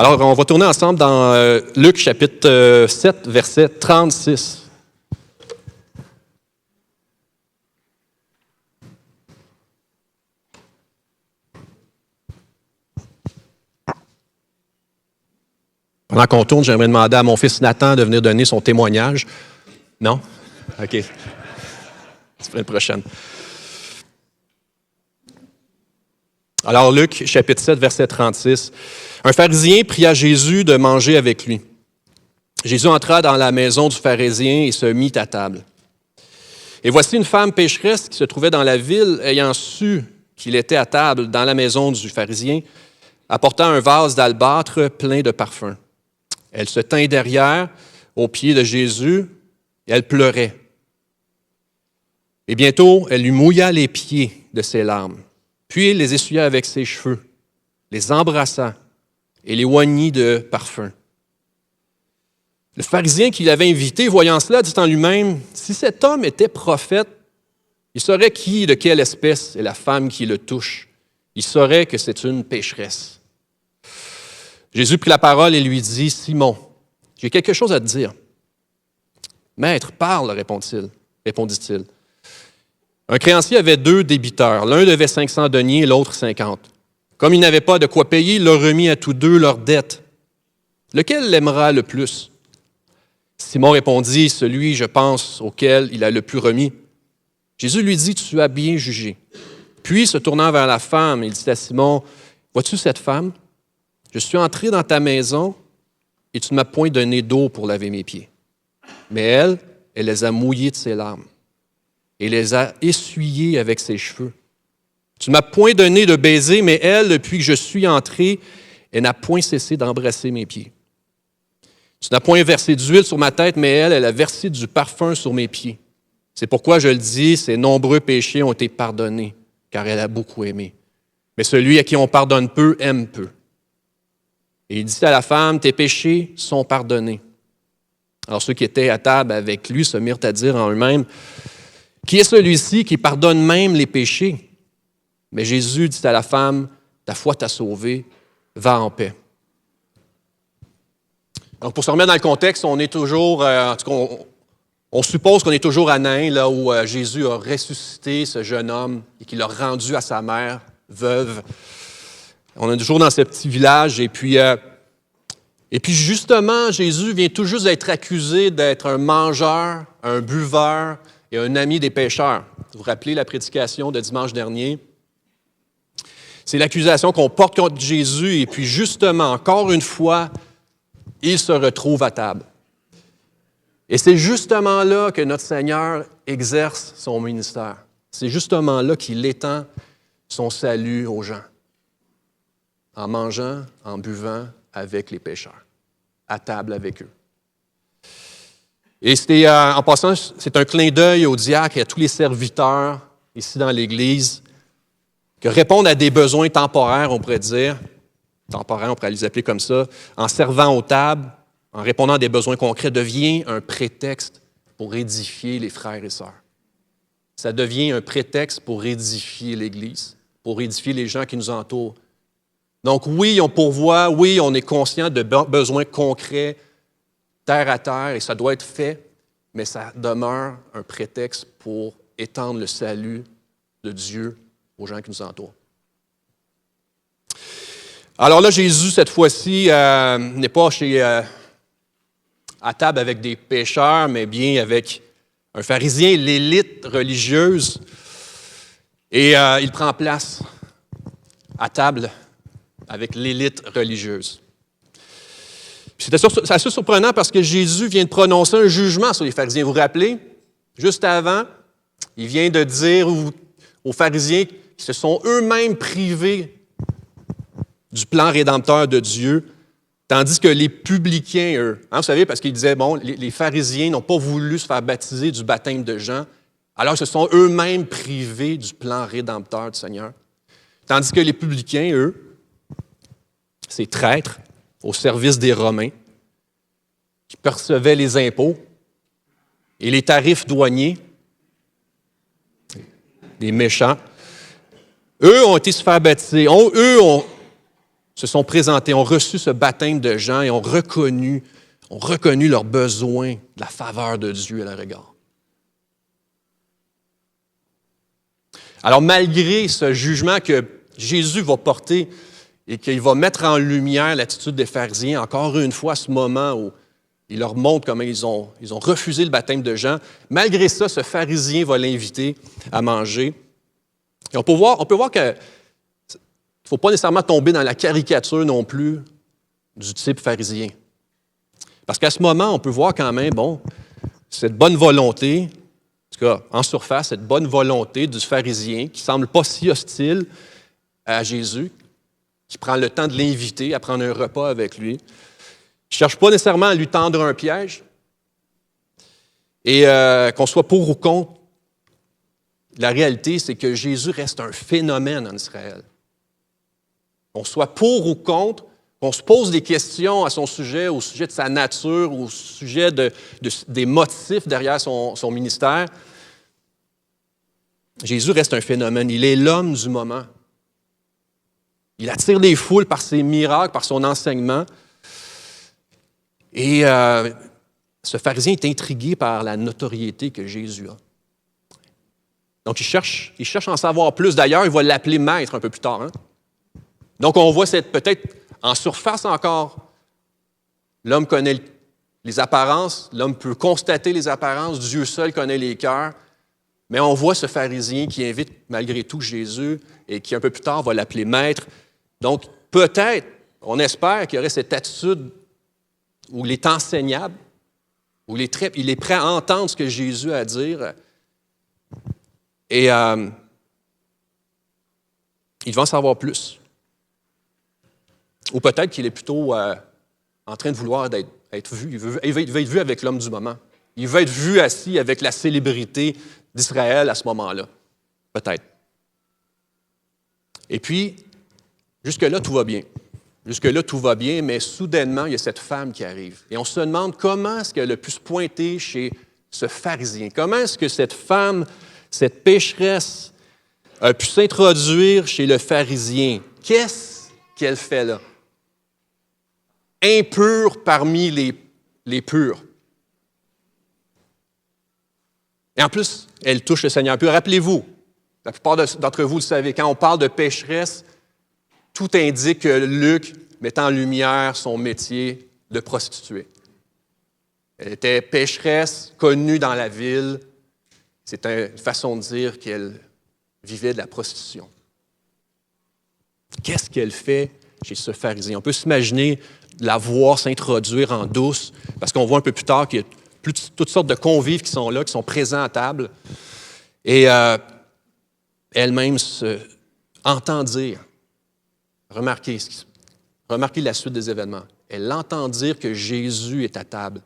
Alors, on va tourner ensemble dans Luc chapitre 7, verset 36. Pendant qu'on tourne, j'aimerais demander à mon fils Nathan de venir donner son témoignage. Non? OK. C'est pour une prochaine. Alors, Luc, chapitre 7, verset 36. Un pharisien pria Jésus de manger avec lui. Jésus entra dans la maison du pharisien et se mit à table. Et voici une femme pécheresse qui se trouvait dans la ville, ayant su qu'il était à table dans la maison du pharisien, apportant un vase d'albâtre plein de parfums. Elle se tint derrière, aux pieds de Jésus, et elle pleurait. Et bientôt, elle lui mouilla les pieds de ses larmes. Puis il les essuya avec ses cheveux, les embrassa et les oignit de parfum. Le pharisien qui l'avait invité, voyant cela, dit en lui-même, « Si cet homme était prophète, il saurait qui, de quelle espèce est la femme qui le touche. Il saurait que c'est une pécheresse. » Jésus prit la parole et lui dit, « Simon, j'ai quelque chose à te dire. »« Maître, parle, répondit-il. Un créancier avait 2 débiteurs. L'un devait 500 deniers et l'autre 50. Comme il n'avait pas de quoi payer, il leur remit à tous 2 leurs dettes. Lequel l'aimera le plus? Simon répondit, celui, je pense, auquel il a le plus remis. Jésus lui dit, tu as bien jugé. Puis, se tournant vers la femme, il dit à Simon, vois-tu cette femme? Je suis entré dans ta maison et tu ne m'as point donné d'eau pour laver mes pieds. Mais elle les a mouillés de ses larmes et les a essuyés avec ses cheveux. Tu ne m'as point donné de baiser, mais elle, depuis que je suis entré, elle n'a point cessé d'embrasser mes pieds. Tu n'as point versé d'huile sur ma tête, mais elle a versé du parfum sur mes pieds. C'est pourquoi je le dis, ses nombreux péchés ont été pardonnés, car elle a beaucoup aimé. Mais celui à qui on pardonne peu, aime peu. Et il dit à la femme, tes péchés sont pardonnés. Alors ceux qui étaient à table avec lui se mirent à dire en eux-mêmes, qui est celui-ci qui pardonne même les péchés? Mais Jésus dit à la femme, ta foi t'a sauvée, va en paix. Donc, pour se remettre dans le contexte, on est toujours, en tout cas, on suppose qu'on est toujours à Nain, là où Jésus a ressuscité ce jeune homme et qu'il l'a rendu à sa mère, veuve. On est toujours dans ce petit village et puis justement, Jésus vient tout juste d'être accusé d'être un mangeur, un buveur et un ami des pécheurs. Vous vous rappelez la prédication de dimanche dernier? C'est l'accusation qu'on porte contre Jésus et puis justement, encore une fois, il se retrouve à table. Et c'est justement là que notre Seigneur exerce son ministère. C'est justement là qu'il étend son salut aux gens. En mangeant, en buvant avec les pécheurs, à table avec eux. Et en passant, c'est un clin d'œil aux diacres et à tous les serviteurs ici dans l'Église qui répondent à des besoins temporaires, on pourrait dire, temporaires, on pourrait les appeler comme ça, en servant aux tables, en répondant à des besoins concrets, devient un prétexte pour édifier les frères et sœurs. Ça devient un prétexte pour édifier l'Église, pour édifier les gens qui nous entourent. Donc oui, on pourvoit, oui, on est conscient de besoins concrets, terre à terre, et ça doit être fait, mais ça demeure un prétexte pour étendre le salut de Dieu aux gens qui nous entourent. Alors là, Jésus, cette fois-ci, n'est pas à table avec des pécheurs, mais bien avec un pharisien, l'élite religieuse, et il prend place à table avec l'élite religieuse. C'est assez surprenant parce que Jésus vient de prononcer un jugement sur les pharisiens. Vous vous rappelez? Juste avant, il vient de dire aux pharisiens qui se sont eux-mêmes privés du plan rédempteur de Dieu, tandis que les publicains, eux, vous savez, parce qu'ils disaient, bon, les pharisiens n'ont pas voulu se faire baptiser du baptême de Jean, alors ils se sont eux-mêmes privés du plan rédempteur du Seigneur. Tandis que les publicains, eux, ces traîtres au service des Romains, qui percevaient les impôts et les tarifs douaniers, des méchants, eux ont été se faire baptiser, se se sont présentés, ont reçu ce baptême de Jean et ont reconnu leurs besoins de la faveur de Dieu à leur égard. Alors, malgré ce jugement que Jésus va porter et qu'il va mettre en lumière l'attitude des pharisiens, encore une fois, à ce moment où il leur montre comment ils ont refusé le baptême de Jean, malgré ça, ce pharisien va l'inviter à manger. Et on peut voir que il ne faut pas nécessairement tomber dans la caricature non plus du type pharisien. Parce qu'à ce moment, on peut voir quand même, cette bonne volonté, en tout cas, en surface, cette bonne volonté du pharisien qui ne semble pas si hostile à Jésus, qui prend le temps de l'inviter à prendre un repas avec lui. Il ne cherche pas nécessairement à lui tendre un piège. Et qu'on soit pour ou contre, la réalité, c'est que Jésus reste un phénomène en Israël. Qu'on soit pour ou contre, qu'on se pose des questions à son sujet, au sujet de sa nature, au sujet des motifs derrière son ministère, Jésus reste un phénomène. Il est l'homme du moment. Il attire les foules par ses miracles, par son enseignement. Et ce pharisien est intrigué par la notoriété que Jésus a. Donc, il cherche à en savoir plus. D'ailleurs, il va l'appeler maître un peu plus tard. Donc, on voit peut-être en surface encore, l'homme connaît les apparences, l'homme peut constater les apparences, Dieu seul connaît les cœurs. Mais on voit ce pharisien qui invite malgré tout Jésus et qui, un peu plus tard, va l'appeler maître. Donc, peut-être, on espère qu'il y aurait cette attitude où il est enseignable, où il est prêt à entendre ce que Jésus a à dire. Et il va en savoir plus. Ou peut-être qu'il est plutôt en train de vouloir être vu. Il veut être vu avec l'homme du moment. Il veut être vu assis avec la célébrité d'Israël à ce moment-là. Peut-être. Et puis, jusque-là, tout va bien. Jusque-là, tout va bien, mais soudainement, il y a cette femme qui arrive. Et on se demande comment est-ce qu'elle a pu se pointer chez ce pharisien. Comment est-ce que cette femme, cette pécheresse, a pu s'introduire chez le pharisien? Qu'est-ce qu'elle fait là? Impure parmi les purs. Et en plus, elle touche le Seigneur. Puis rappelez-vous, la plupart d'entre vous le savez, quand on parle de pécheresse, tout indique que Luc met en lumière son métier de prostituée. Elle était pécheresse, connue dans la ville. C'est une façon de dire qu'elle vivait de la prostitution. Qu'est-ce qu'elle fait chez ce pharisien? On peut s'imaginer la voir s'introduire en douce, parce qu'on voit un peu plus tard qu'il y a toutes sortes de convives qui sont là, qui sont présents à table. Et elle-même entend dire, remarquez la suite des événements, elle entend dire que Jésus est à table.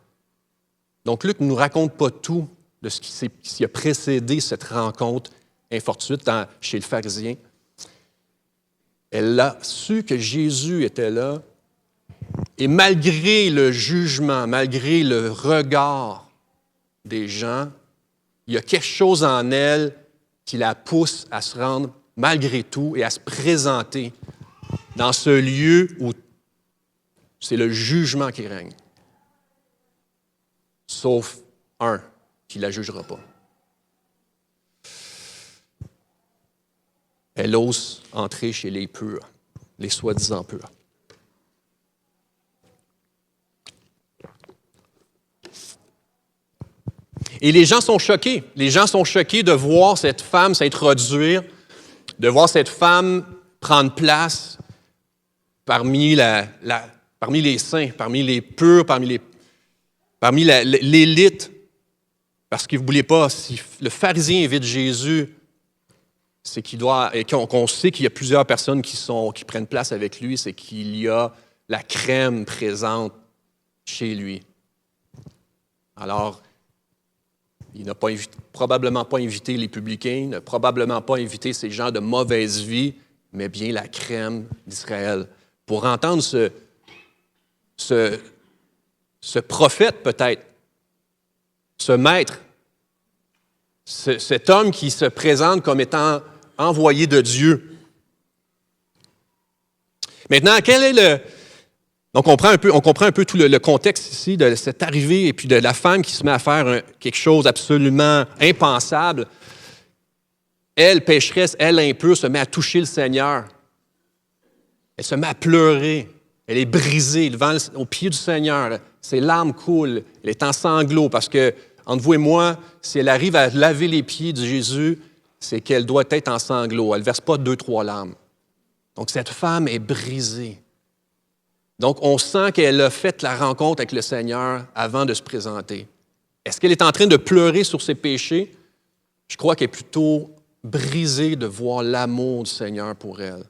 Donc Luc ne nous raconte pas tout de ce qui a précédé cette rencontre infortuite chez le pharisien. Elle a su que Jésus était là, et malgré le jugement, malgré le regard des gens, il y a quelque chose en elle qui la pousse à se rendre, malgré tout, et à se présenter dans ce lieu où c'est le jugement qui règne. Sauf un qui ne la jugera pas. Elle ose entrer chez les purs, les soi-disant purs. Et les gens sont choqués. Les gens sont choqués de voir cette femme s'introduire, de voir cette femme prendre place parmi les saints, parmi les purs, parmi l'élite. Parce qu'il ne voulait pas, si le pharisien invite Jésus, c'est qu'on sait qu'il y a plusieurs personnes qui prennent place avec lui, c'est qu'il y a la crème présente chez lui. Alors, il n'a probablement pas invité les publicains, il n'a probablement pas invité ces gens de mauvaise vie, mais bien la crème d'Israël. Pour entendre ce prophète peut-être, ce maître, cet homme qui se présente comme étant envoyé de Dieu. Maintenant, quel est le... Donc, on comprend un peu tout le contexte ici de cette arrivée et puis de la femme qui se met à faire quelque chose d'absolument impensable. Elle, pécheresse, elle, impure, se met à toucher le Seigneur. Elle se met à pleurer. Elle est brisée au pied du Seigneur. Ses larmes coulent. Elle est en sanglots parce que, entre vous et moi, si elle arrive à laver les pieds de Jésus, c'est qu'elle doit être en sanglots. Elle ne verse pas 2-3 larmes. Donc, cette femme est brisée. Donc, on sent qu'elle a fait la rencontre avec le Seigneur avant de se présenter. Est-ce qu'elle est en train de pleurer sur ses péchés? Je crois qu'elle est plutôt brisée de voir l'amour du Seigneur pour elle,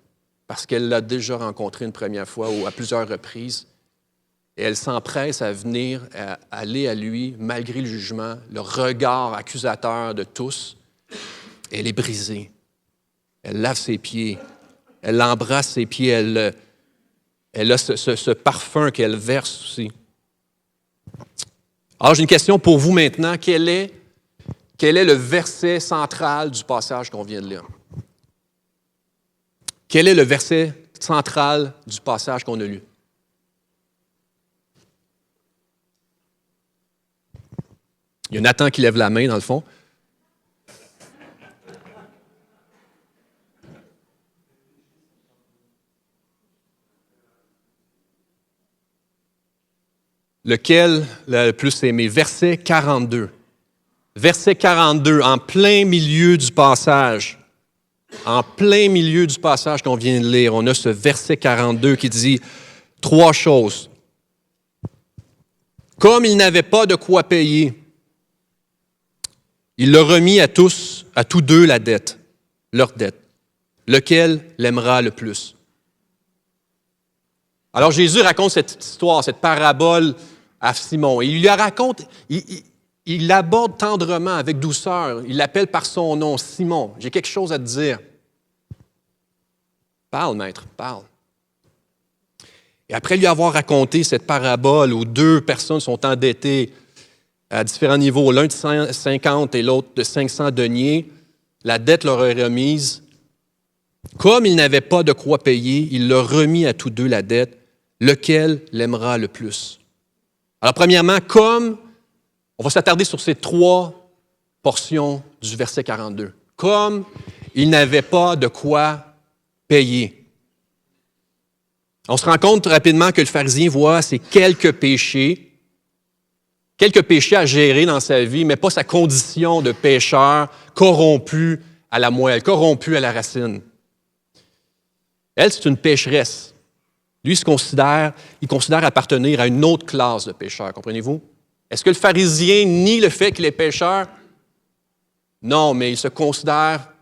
parce qu'elle l'a déjà rencontré une première fois ou à plusieurs reprises. Et elle s'empresse à venir, à aller à lui, malgré le jugement, le regard accusateur de tous. Elle est brisée. Elle lave ses pieds. Elle embrasse ses pieds. Elle a ce parfum qu'elle verse aussi. Alors, j'ai une question pour vous maintenant. Quel est le verset central du passage qu'on vient de lire? Quel est le verset central du passage qu'on a lu? Il y a Nathan qui lève la main, dans le fond. Lequel le plus aimé? Verset 42. Verset 42, en plein milieu du passage. En plein milieu du passage qu'on vient de lire, on a ce verset 42 qui dit 3 choses. Comme il n'avait pas de quoi payer, il leur remit à tous deux la dette, leur dette. Lequel l'aimera le plus? Alors Jésus raconte cette histoire, cette parabole à Simon. Et il lui raconte, il l'aborde tendrement, avec douceur. Il l'appelle par son nom, Simon. J'ai quelque chose à te dire. Parle, maître, parle. Et après lui avoir raconté cette parabole où 2 personnes sont endettées à différents niveaux, l'un de 50 et l'autre de 500 deniers, la dette leur est remise. Comme il n'avait pas de quoi payer, il leur remit à tous deux la dette. Lequel l'aimera le plus? Alors, premièrement, on va s'attarder sur ces 3 portions du verset 42. Comme il n'avait pas de quoi payer. On se rend compte rapidement que le pharisien voit ces quelques péchés à gérer dans sa vie, mais pas sa condition de pécheur corrompu à la moelle, corrompu à la racine. Elle, c'est une pécheresse. Lui, il considère appartenir à une autre classe de pécheurs, comprenez-vous? Est-ce que le pharisien nie le fait qu'il est pécheur? Non, mais il se considère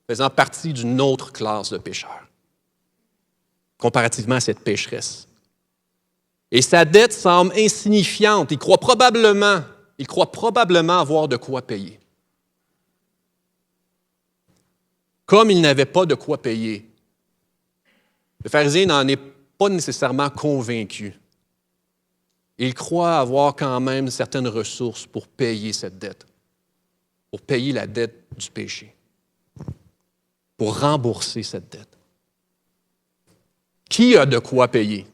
faisant partie d'une autre classe de pécheurs, comparativement à cette pécheresse. Et sa dette semble insignifiante. Il croit probablement avoir de quoi payer. Comme il n'avait pas de quoi payer, le pharisien n'en est pas nécessairement convaincu. Il croit avoir quand même certaines ressources pour payer cette dette, pour payer la dette du péché, pour rembourser cette dette. Qui a de quoi payer?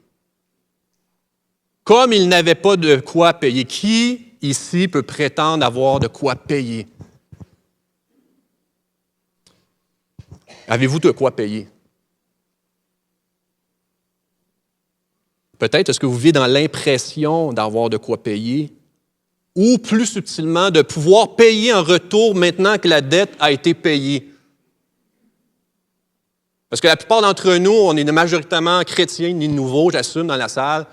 Comme il n'avait pas de quoi payer, qui ici peut prétendre avoir de quoi payer? Avez-vous de quoi payer? Peut-être est-ce que vous vivez dans l'impression d'avoir de quoi payer ou plus subtilement de pouvoir payer en retour maintenant que la dette a été payée. Parce que la plupart d'entre nous, on est majoritairement chrétiens, ni nouveaux, j'assume, dans la salle.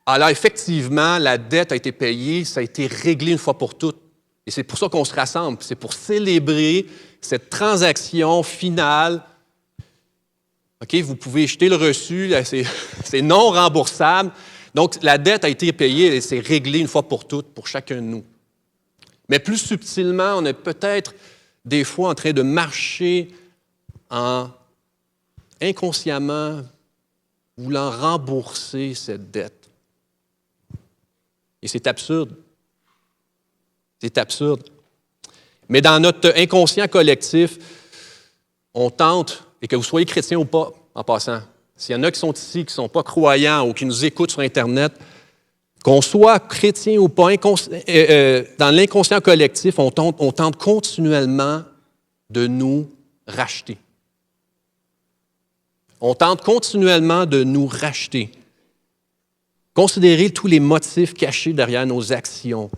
Alors effectivement, la dette a été payée, ça a été réglé une fois pour toutes. Et c'est pour ça qu'on se rassemble. C'est pour célébrer cette transaction finale. OK, vous pouvez jeter le reçu, c'est non remboursable. Donc, la dette a été payée et c'est réglé une fois pour toutes pour chacun de nous. Mais plus subtilement, on est peut-être des fois en train de marcher inconsciemment voulant rembourser cette dette. Et c'est absurde. C'est absurde. Mais dans notre inconscient collectif, on tente, et que vous soyez chrétien ou pas, en passant, s'il y en a qui sont ici, qui ne sont pas croyants ou qui nous écoutent sur Internet, qu'on soit chrétien ou pas, dans l'inconscient collectif, on tente continuellement de nous racheter. On tente continuellement de nous racheter. Considérez tous les motifs cachés derrière nos actions.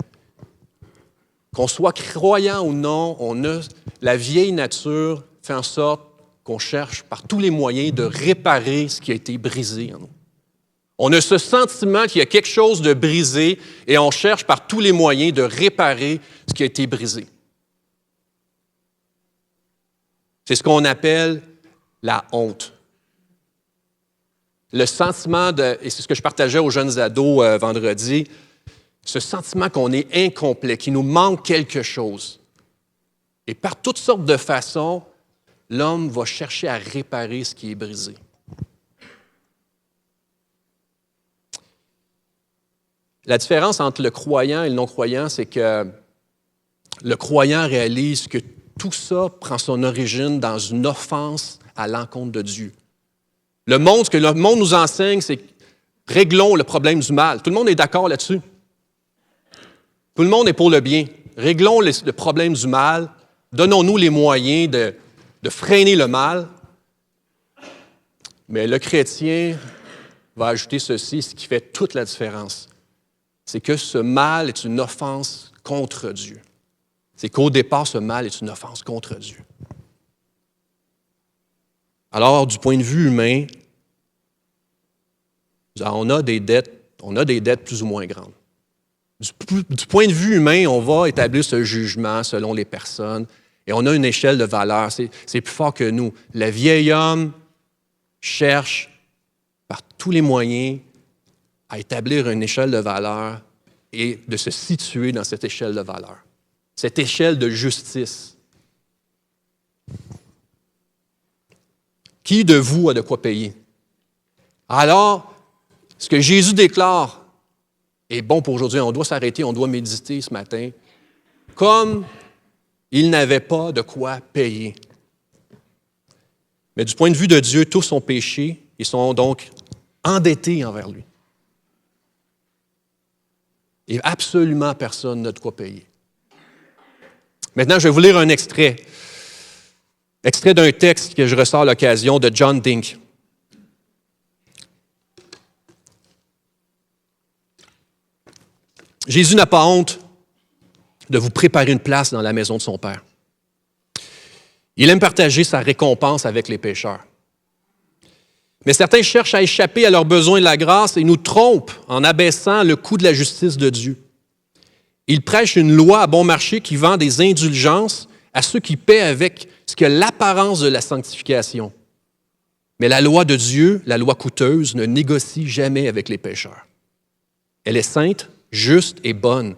Qu'on soit croyant ou non, la vieille nature fait en sorte qu'on cherche par tous les moyens de réparer ce qui a été brisé en nous. On a ce sentiment qu'il y a quelque chose de brisé et on cherche par tous les moyens de réparer ce qui a été brisé. C'est ce qu'on appelle la honte. Le sentiment et c'est ce que je partageais aux jeunes ados vendredi, ce sentiment qu'on est incomplet, qu'il nous manque quelque chose. Et par toutes sortes de façons, l'homme va chercher à réparer ce qui est brisé. La différence entre le croyant et le non-croyant, c'est que le croyant réalise que tout ça prend son origine dans une offense à l'encontre de Dieu. Ce que le monde nous enseigne, c'est réglons le problème du mal. Tout le monde est d'accord là-dessus. Tout le monde est pour le bien. Réglons le problème du mal. Donnons-nous les moyens de freiner le mal. Mais le chrétien va ajouter ceci, ce qui fait toute la différence. C'est que ce mal est une offense contre Dieu. C'est qu'au départ, ce mal est une offense contre Dieu. Alors, du point de vue humain, on a des dettes plus ou moins grandes. Du point de vue humain, on va établir ce jugement selon les personnes et on a une échelle de valeur. C'est plus fort que nous. Le vieil homme cherche par tous les moyens à établir une échelle de valeur et de se situer dans cette échelle de valeur, cette échelle de justice. Qui de vous a de quoi payer? Alors, ce que Jésus déclare est bon pour aujourd'hui. On doit s'arrêter, on doit méditer ce matin. Comme il n'avait pas de quoi payer. Mais du point de vue de Dieu, tous ont péché et sont donc endettés envers lui. Et absolument personne n'a de quoi payer. Maintenant, je vais vous lire un extrait. Extrait d'un texte que je ressors à l'occasion de John Dink. Jésus n'a pas honte de vous préparer une place dans la maison de son Père. Il aime partager sa récompense avec les pécheurs. Mais certains cherchent à échapper à leurs besoins de la grâce et nous trompent en abaissant le coût de la justice de Dieu. Ils prêchent une loi à bon marché qui vend des indulgences à ceux qui paient avec ce que l'apparence de la sanctification. Mais la loi de Dieu, la loi coûteuse, ne négocie jamais avec les pécheurs. Elle est sainte, juste et bonne.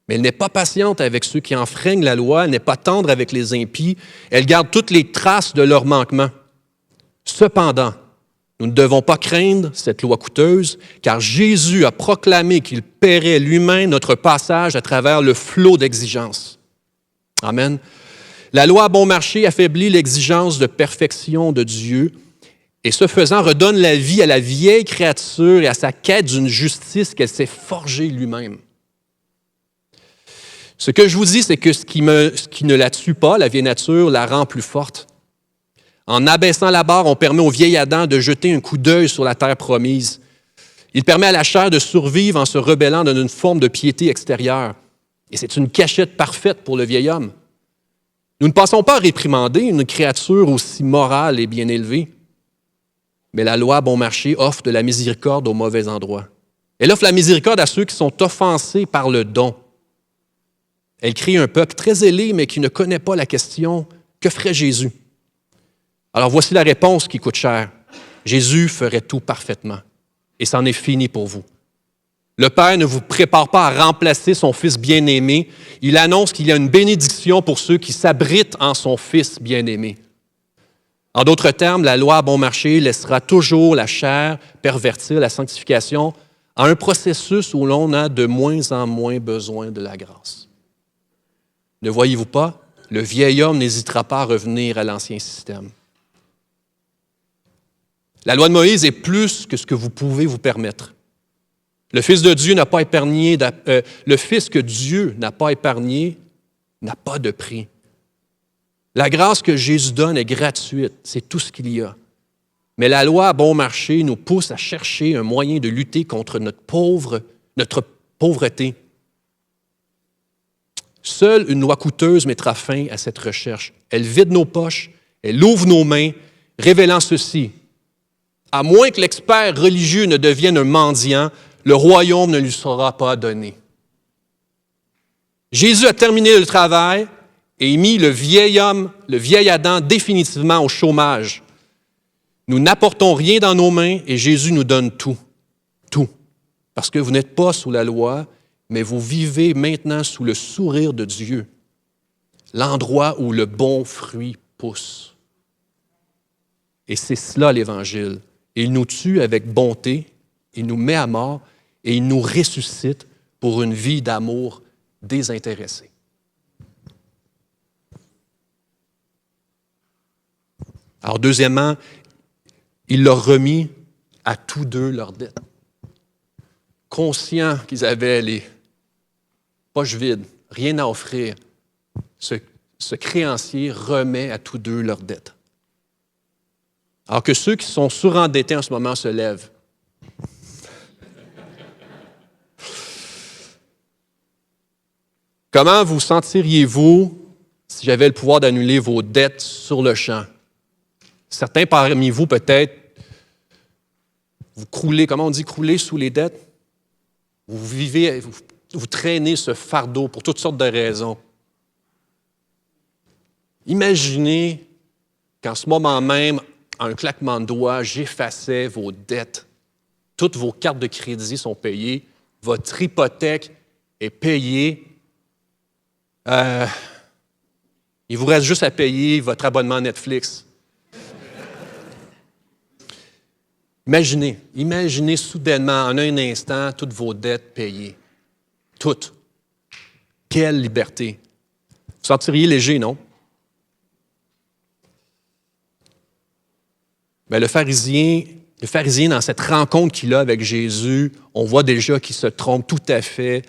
Mais elle n'est pas patiente avec ceux qui enfreignent la loi, elle n'est pas tendre avec les impies, elle garde toutes les traces de leurs manquements. Cependant, nous ne devons pas craindre cette loi coûteuse, car Jésus a proclamé qu'il paierait lui-même notre passage à travers le flot d'exigences. Amen. La loi à bon marché affaiblit l'exigence de perfection de Dieu et ce faisant redonne la vie à la vieille créature et à sa quête d'une justice qu'elle s'est forgée lui-même. Ce que je vous dis, c'est que ce qui ne la tue pas, la vieille nature, la rend plus forte. En abaissant la barre, on permet au vieil Adam de jeter un coup d'œil sur la terre promise. Il permet à la chair de survivre en se rebellant dans une forme de piété extérieure. Et c'est une cachette parfaite pour le vieil homme. Nous ne passons pas à réprimander une créature aussi morale et bien élevée. Mais la loi bon marché offre de la miséricorde au mauvais endroit. Elle offre la miséricorde à ceux qui sont offensés par le don. Elle crée un peuple très zélé, mais qui ne connaît pas la question « Que ferait Jésus ?» Alors voici la réponse qui coûte cher. Jésus ferait tout parfaitement. Et c'en est fini pour vous. Le Père ne vous prépare pas à remplacer son Fils bien-aimé. Il annonce qu'il y a une bénédiction pour ceux qui s'abritent en son Fils bien-aimé. En d'autres termes, la loi à bon marché laissera toujours la chair pervertir la sanctification en un processus où l'on a de moins en moins besoin de la grâce. Ne voyez-vous pas? Le vieil homme n'hésitera pas à revenir à l'ancien système. La loi de Moïse est plus que ce que vous pouvez vous permettre. Le Fils de Dieu n'a pas épargné, le Fils que Dieu n'a pas épargné n'a pas de prix. La grâce que Jésus donne est gratuite, c'est tout ce qu'il y a. Mais la loi à bon marché nous pousse à chercher un moyen de lutter contre notre pauvreté. Seule une loi coûteuse mettra fin à cette recherche. Elle vide nos poches, elle ouvre nos mains, révélant ceci. À moins que l'expert religieux ne devienne un mendiant, le royaume ne lui sera pas donné. Jésus a terminé le travail et mis le vieil homme, le vieil Adam, définitivement au chômage. Nous n'apportons rien dans nos mains et Jésus nous donne tout. Tout. Parce que vous n'êtes pas sous la loi, mais vous vivez maintenant sous le sourire de Dieu, l'endroit où le bon fruit pousse. Et c'est cela l'Évangile. Il nous tue avec bonté, il nous met à mort et il nous ressuscite pour une vie d'amour désintéressé. Alors, deuxièmement, il leur remit à tous deux leurs dettes. Conscients qu'ils avaient les poches vides, rien à offrir, ce créancier remet à tous deux leurs dettes. Alors que ceux qui sont surendettés en ce moment se lèvent. Comment vous sentiriez-vous si j'avais le pouvoir d'annuler vos dettes sur le champ? Certains parmi vous, peut-être, vous croulez, comment on dit crouler sous les dettes? Vous vivez, vous traînez ce fardeau pour toutes sortes de raisons. Imaginez qu'en ce moment même, en un claquement de doigts, j'effaçais vos dettes. Toutes vos cartes de crédit sont payées. Votre hypothèque est payée. Il vous reste juste à payer votre abonnement Netflix. Imaginez soudainement, en un instant, toutes vos dettes payées. Toutes. Quelle liberté. Vous sentiriez léger, non? Bien, le pharisien, dans cette rencontre qu'il a avec Jésus, on voit déjà qu'il se trompe tout à fait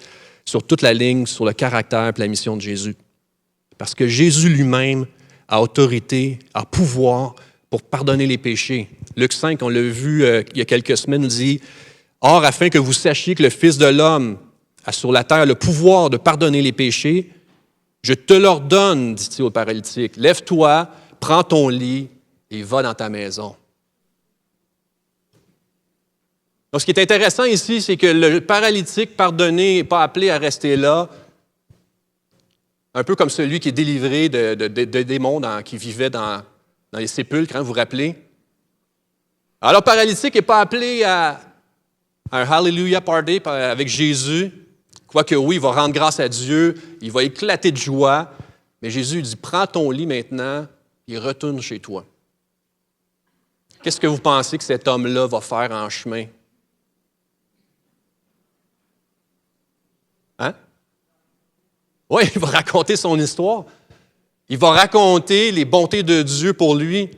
sur toute la ligne, sur le caractère et la mission de Jésus. Parce que Jésus lui-même a autorité, a pouvoir pour pardonner les péchés. Luc 5, on l'a vu il y a quelques semaines, nous dit « Or, afin que vous sachiez que le Fils de l'homme a sur la terre le pouvoir de pardonner les péchés, je te l'ordonne, dit-il au paralytique, lève-toi, prends ton lit et va dans ta maison. » Donc, ce qui est intéressant ici, c'est que le paralytique pardonné n'est pas appelé à rester là, un peu comme celui qui est délivré de démons qui vivaient dans les sépulcres, vous vous rappelez? Alors, le paralytique n'est pas appelé à un Hallelujah Party avec Jésus, quoique oui, il va rendre grâce à Dieu, il va éclater de joie, mais Jésus dit, prends ton lit maintenant et retourne chez toi. Qu'est-ce que vous pensez que cet homme-là va faire en chemin? Hein? Oui, il va raconter son histoire. Il va raconter les bontés de Dieu pour lui.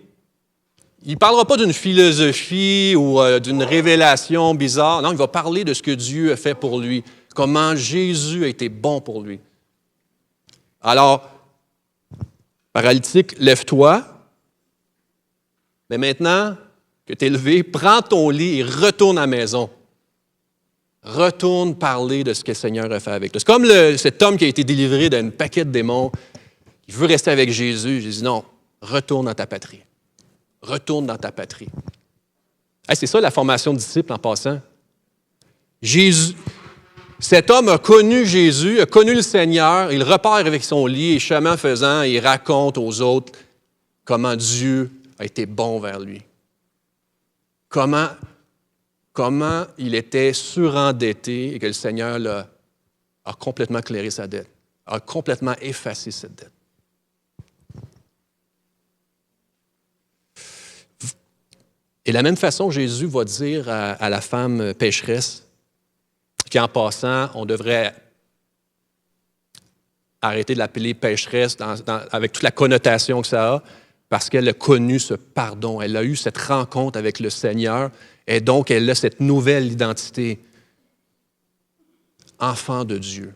Il ne parlera pas d'une philosophie ou d'une révélation bizarre. Non, il va parler de ce que Dieu a fait pour lui, comment Jésus a été bon pour lui. Alors, paralytique, lève-toi. Mais maintenant que tu es levé, prends ton lit et retourne à la maison. Retourne parler de ce que le Seigneur a fait avec toi. C'est comme cet homme qui a été délivré d'un paquet de démons. Il veut rester avec Jésus. Jésus dit non, retourne dans ta patrie. Retourne dans ta patrie. Hey, c'est ça la formation de disciple en passant. Jésus, cet homme a connu Jésus, a connu le Seigneur, il repart avec son lit et chemin faisant, il raconte aux autres comment Dieu a été bon vers lui. Comment il était surendetté et que le Seigneur a complètement clairé sa dette, a complètement effacé cette dette. Et de la même façon, Jésus va dire à la femme pécheresse qu'en passant, on devrait arrêter de l'appeler pécheresse avec toute la connotation que ça a. parce qu'elle a connu ce pardon. Elle a eu cette rencontre avec le Seigneur et donc elle a cette nouvelle identité. Enfant de Dieu.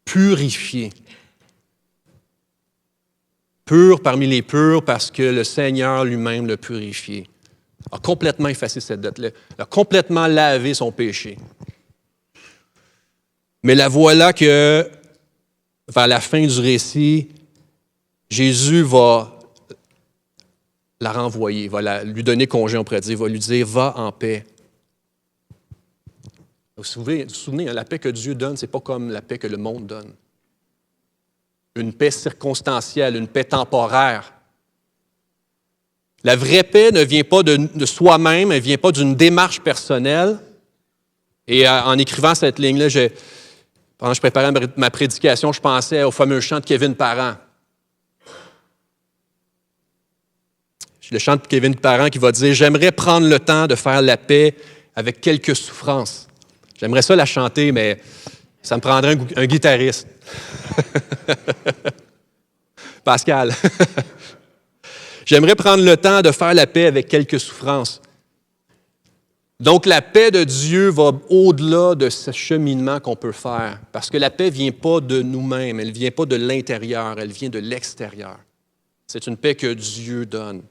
Purifié. Pur parmi les purs parce que le Seigneur lui-même l'a purifié. A complètement effacé cette dette-là. A complètement lavé son péché. Mais la voilà que, vers la fin du récit, Jésus va la renvoyer, va lui donner congé, on pourrait dire, va lui dire « Va en paix ». Vous vous souvenez, la paix que Dieu donne, ce n'est pas comme la paix que le monde donne. Une paix circonstancielle, une paix temporaire. La vraie paix ne vient pas de soi-même, elle ne vient pas d'une démarche personnelle. Et en écrivant cette ligne-là, pendant que je préparais ma prédication, je pensais au fameux chant de Kevin Parent. Le chant de Kevin Parent qui va dire « J'aimerais prendre le temps de faire la paix avec quelques souffrances. » J'aimerais ça la chanter, mais ça me prendrait un guitariste. Pascal. J'aimerais prendre le temps de faire la paix avec quelques souffrances. Donc, la paix de Dieu va au-delà de ce cheminement qu'on peut faire. Parce que la paix ne vient pas de nous-mêmes, elle ne vient pas de l'intérieur, elle vient de l'extérieur. C'est une paix que Dieu donne.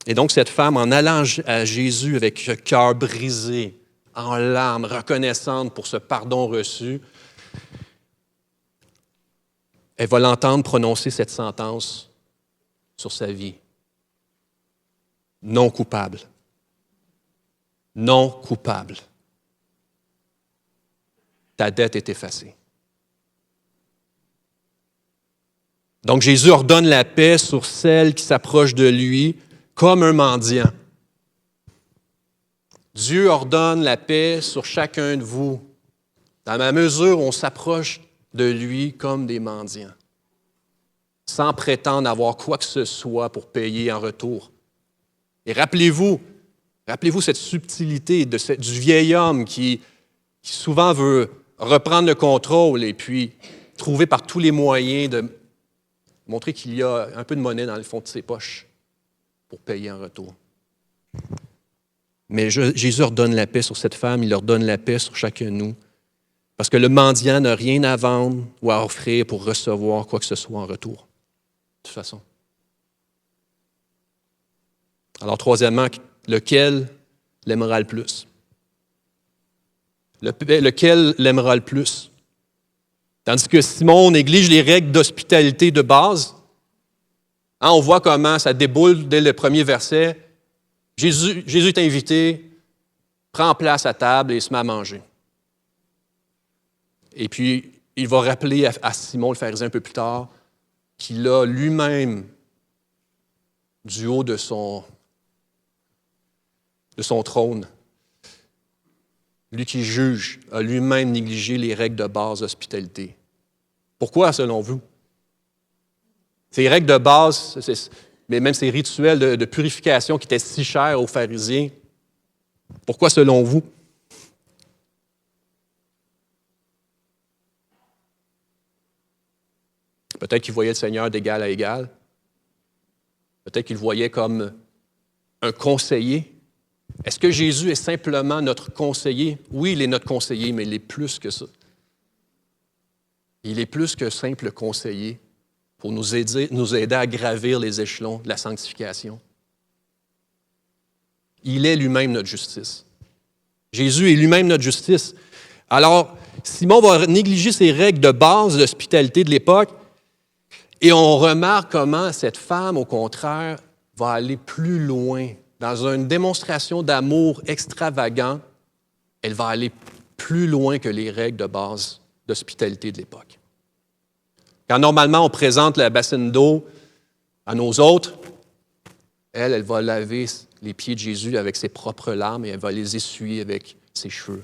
Et donc, cette femme, en allant à Jésus avec le cœur brisé, en larmes, reconnaissante pour ce pardon reçu, elle va l'entendre prononcer cette sentence sur sa vie. Non coupable. Non coupable. Ta dette est effacée. Donc, Jésus ordonne la paix sur celle qui s'approche de lui, comme un mendiant. Dieu ordonne la paix sur chacun de vous, dans la mesure où on s'approche de lui comme des mendiants, sans prétendre avoir quoi que ce soit pour payer en retour. Et rappelez-vous cette subtilité du vieil homme qui souvent veut reprendre le contrôle et puis trouver par tous les moyens de montrer qu'il y a un peu de monnaie dans le fond de ses poches pour payer en retour. Mais Jésus ordonne la paix sur cette femme, il ordonne la paix sur chacun de nous. Parce que le mendiant n'a rien à vendre ou à offrir pour recevoir quoi que ce soit en retour. De toute façon. Alors, troisièmement, lequel l'aimera le plus? Lequel l'aimera le plus? Tandis que Simon néglige les règles d'hospitalité de base, on voit comment ça déboule dès le premier verset. Jésus est invité, prend place à table et se met à manger. Et puis, il va rappeler à Simon, le pharisien, un peu plus tard, qu'il a lui-même, du haut de son trône, lui qui juge, a lui-même négligé les règles de base d'hospitalité. Pourquoi, selon vous? Ces règles de base, mais même ces rituels de purification qui étaient si chers aux pharisiens, pourquoi, selon vous? Peut-être qu'il voyait le Seigneur d'égal à égal. Peut-être qu'il le voyait comme un conseiller. Est-ce que Jésus est simplement notre conseiller? Oui, il est notre conseiller, mais il est plus que ça. Il est plus que simple conseiller pour nous aider à gravir les échelons de la sanctification. Il est lui-même notre justice. Jésus est lui-même notre justice. Alors, Simon va négliger ces règles de base d'hospitalité de l'époque et on remarque comment cette femme, au contraire, va aller plus loin. Dans une démonstration d'amour extravagant, elle va aller plus loin que les règles de base d'hospitalité de l'époque. Quand normalement on présente la bassine d'eau à nos autres, elle va laver les pieds de Jésus avec ses propres larmes et elle va les essuyer avec ses cheveux.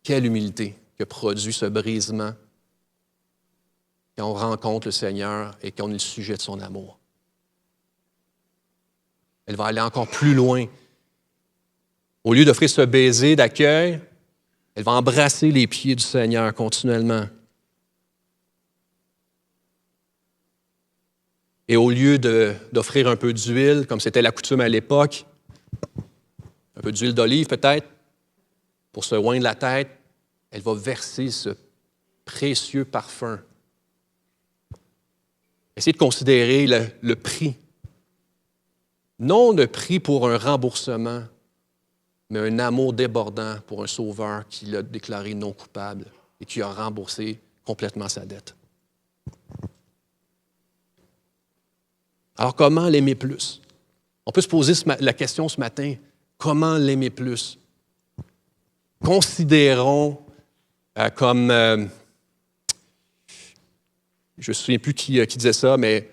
Quelle humilité que produit ce brisement quand on rencontre le Seigneur et qu'on est le sujet de son amour. Elle va aller encore plus loin. Au lieu d'offrir ce baiser d'accueil, Elle va embrasser les pieds du Seigneur continuellement. Et au lieu d'offrir un peu d'huile, comme c'était la coutume à l'époque, un peu d'huile d'olive peut-être, pour se oindre la tête, elle va verser ce précieux parfum. Essayez de considérer le prix. Non le prix pour un remboursement, mais un amour débordant pour un sauveur qui l'a déclaré non coupable et qui a remboursé complètement sa dette. Alors, comment l'aimer plus? On peut se poser la question ce matin, comment l'aimer plus? Considérons comme, je ne me souviens plus qui disait ça, mais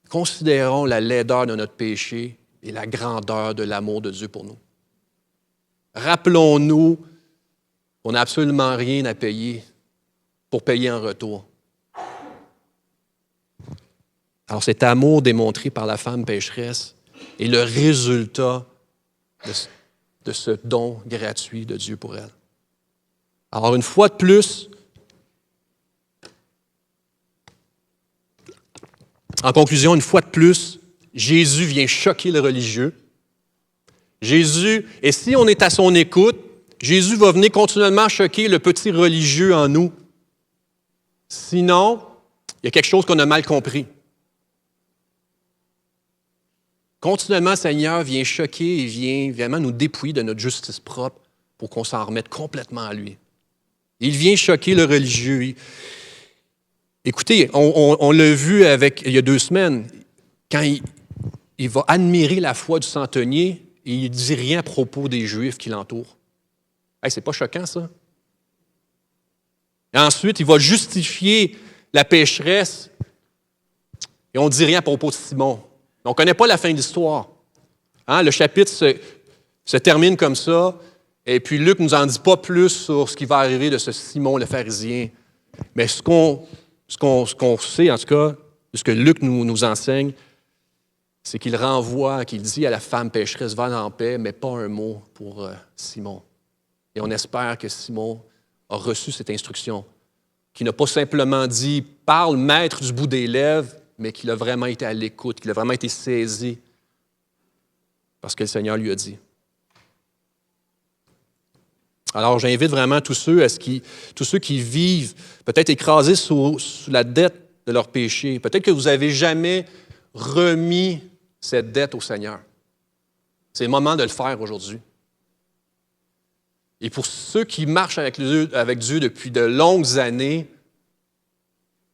considérons la laideur de notre péché et la grandeur de l'amour de Dieu pour nous. Rappelons-nous qu'on n'a absolument rien à payer pour payer en retour. Alors cet amour démontré par la femme pécheresse est le résultat de ce don gratuit de Dieu pour elle. Alors une fois de plus, en conclusion, une fois de plus, Jésus vient choquer le religieux. Jésus, et si on est à son écoute, Jésus va venir continuellement choquer le petit religieux en nous. Sinon, il y a quelque chose qu'on a mal compris. Continuellement, le Seigneur vient choquer et vient vraiment nous dépouiller de notre justice propre pour qu'on s'en remette complètement à lui. Il vient choquer le religieux. Écoutez, on l'a vu il y a 2 semaines, quand il va admirer la foi du centenier et il ne dit rien à propos des Juifs qui l'entourent. Hey, c'est pas choquant, ça? Et ensuite, il va justifier la pécheresse et on ne dit rien à propos de Simon. On ne connaît pas la fin de l'histoire. Hein? Le chapitre se termine comme ça, et puis Luc ne nous en dit pas plus sur ce qui va arriver de ce Simon le pharisien. Mais ce qu'on sait, en tout cas, ce que Luc nous enseigne, c'est qu'il renvoie, qu'il dit à la femme pécheresse, va en paix, mais pas un mot pour Simon. Et on espère que Simon a reçu cette instruction, qu'il n'a pas simplement dit « parle, maître du bout des lèvres », mais qu'il a vraiment été à l'écoute, qu'il a vraiment été saisi parce que le Seigneur lui a dit. Alors, j'invite vraiment tous ceux qui vivent, peut-être écrasés sous la dette de leur péché, peut-être que vous n'avez jamais remis cette dette au Seigneur. C'est le moment de le faire aujourd'hui. Et pour ceux qui marchent avec Dieu depuis de longues années,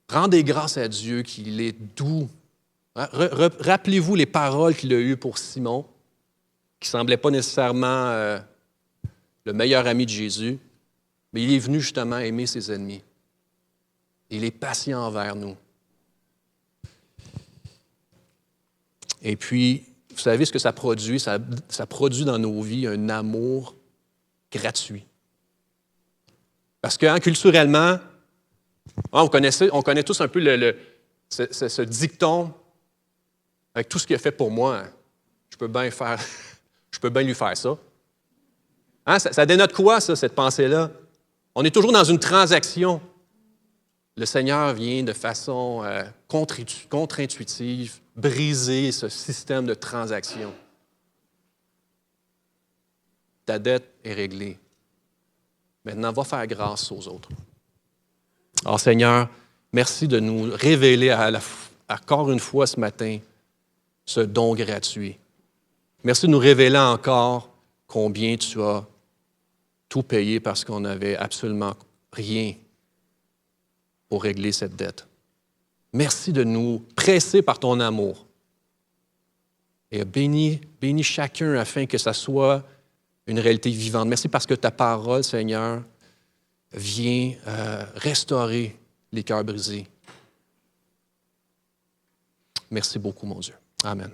rendez grâce à Dieu qu'il est doux. Rappelez-vous les paroles qu'il a eues pour Simon, qui ne semblait pas nécessairement le meilleur ami de Jésus, mais il est venu justement aimer ses ennemis. Il est patient envers nous. Et puis, vous savez ce que ça produit? Ça produit dans nos vies un amour gratuit. Parce que culturellement, on connaît tous un peu ce dicton avec tout ce qu'il a fait pour moi. Je peux bien lui faire ça. Hein, ça dénote quoi, ça, cette pensée-là? On est toujours dans une transaction. Le Seigneur vient de façon contre-intuitive briser ce système de transaction. Ta dette est réglée. Maintenant, va faire grâce aux autres. Alors, Seigneur, merci de nous révéler encore une fois ce matin ce don gratuit. Merci de nous révéler encore combien tu as tout payé parce qu'on n'avait absolument rien pour régler cette dette. Merci de nous presser par ton amour. Et bénis chacun afin que ça soit une réalité vivante. Merci parce que ta parole, Seigneur, vient restaurer les cœurs brisés. Merci beaucoup, mon Dieu. Amen.